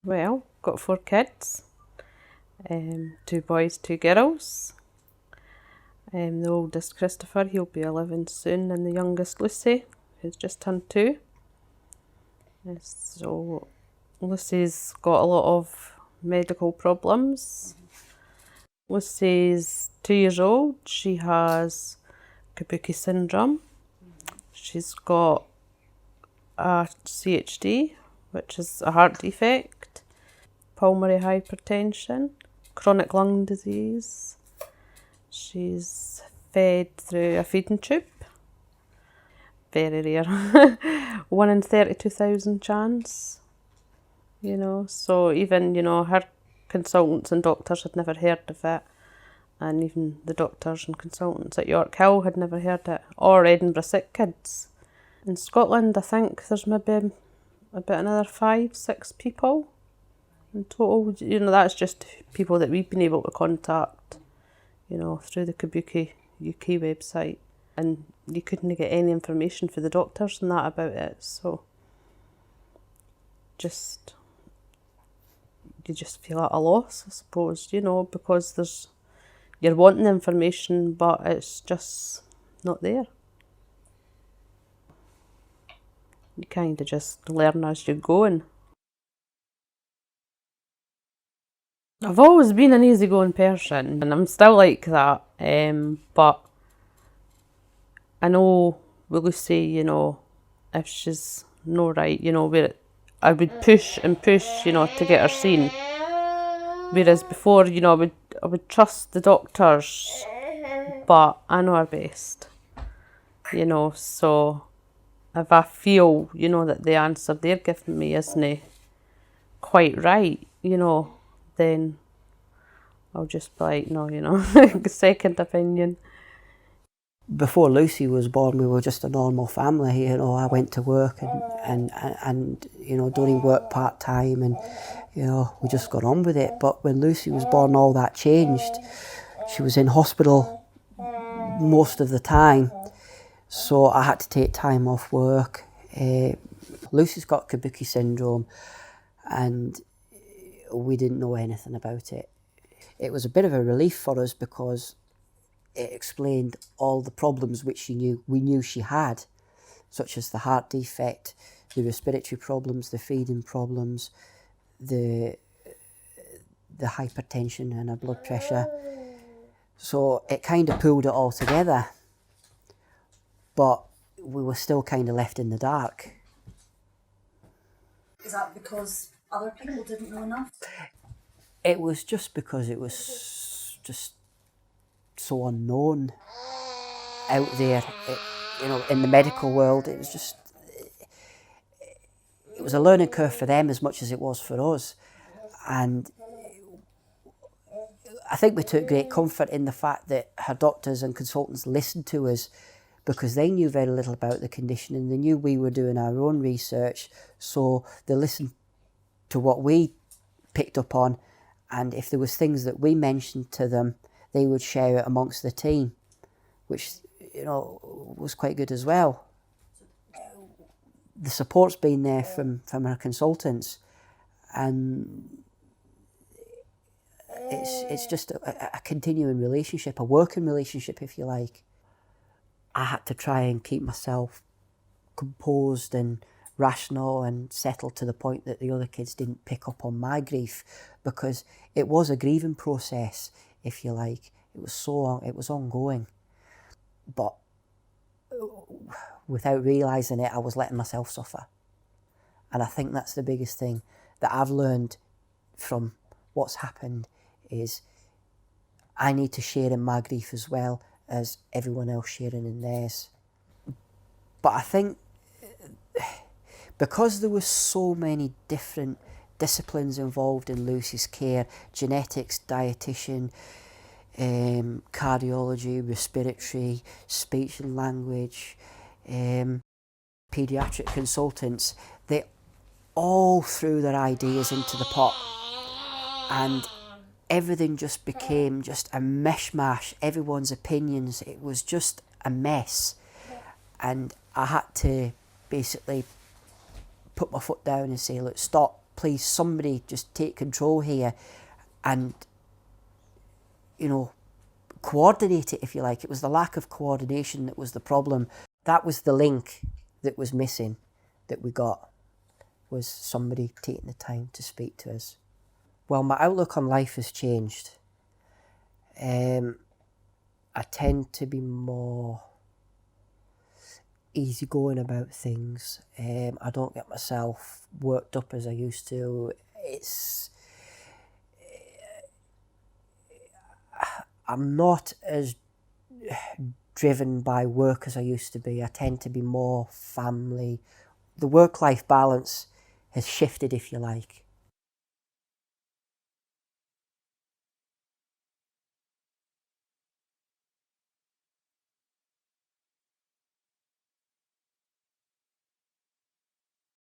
Well, got 4 kids, 2 boys, 2 girls. The oldest Christopher, he'll be 11 soon, and the youngest Lucy, who's just turned 2. So Lucy's got a lot of medical problems. Lucy's 2 years old. She has Kabuki syndrome. She's got a CHD, which is a heart defect, pulmonary hypertension, chronic lung disease. She's fed through a feeding tube. Very rare. 1 in 32,000 chance. So even, her consultants and doctors had never heard of it. And even the doctors and consultants at York Hill had never heard it. Or Edinburgh Sick Kids. In Scotland, I think there's maybe about another 5-6 people in total. That's just people that we've been able to contact, through the Kabuki UK website. And you couldn't get any information for the doctors and that about it. So you just feel at a loss, I suppose, because you're wanting information, but it's just not there. You kind of just learn as you're going. I've always been an easygoing person, and I'm still like that, but I know with Lucy, if she's no right, I would push and push, to get her seen. Whereas before, I would trust the doctors, but I know her best, so if I feel, that the answer they're giving me isn't quite right, then I'll just be like, no, second opinion. Before Lucy was born, we were just a normal family. I went to work and doing work part-time, and, we just got on with it. But when Lucy was born, all that changed. She was in hospital most of the time, so I had to take time off work. Lucy's got Kabuki syndrome, and we didn't know anything about it. It was a bit of a relief for us because it explained all the problems which we knew she had, such as the heart defect, the respiratory problems, the feeding problems, the hypertension and her blood pressure. So it kind of pulled it all together, but we were still kind of left in the dark. Is that because other people didn't know enough? It was just because it was just so unknown out there, in the medical world. It was a learning curve for them as much as it was for us. And I think we took great comfort in the fact that her doctors and consultants listened to us, because they knew very little about the condition and they knew we were doing our own research. So they listened to what we picked up on, and if there was things that we mentioned to them, they would share it amongst the team, which, was quite good as well. The support's been there from our consultants, and it's just a continuing relationship, a working relationship, if you like. I had to try and keep myself composed and rational and settled to the point that the other kids didn't pick up on my grief, because it was a grieving process, if you like. It was ongoing, but without realising it, I was letting myself suffer. And I think that's the biggest thing that I've learned from what's happened, is I need to share in my grief as well as everyone else sharing in theirs. But I think because there were so many different disciplines involved in Lucy's care, genetics, dietitian, cardiology, respiratory, speech and language, paediatric consultants, they all threw their ideas into the pot, and everything just became just a mishmash, everyone's opinions. It was just a mess, and I had to basically put my foot down and say, look, stop, please, somebody just take control here and, you know, coordinate it, if you like. It was the lack of coordination that was the problem. That was the link that was missing, that we got, was somebody taking the time to speak to us. Well, my outlook on life has changed. I tend to be more easygoing about things. I don't get myself worked up as I used to. I'm not as driven by work as I used to be. I tend to be more family. The work-life balance has shifted, if you like.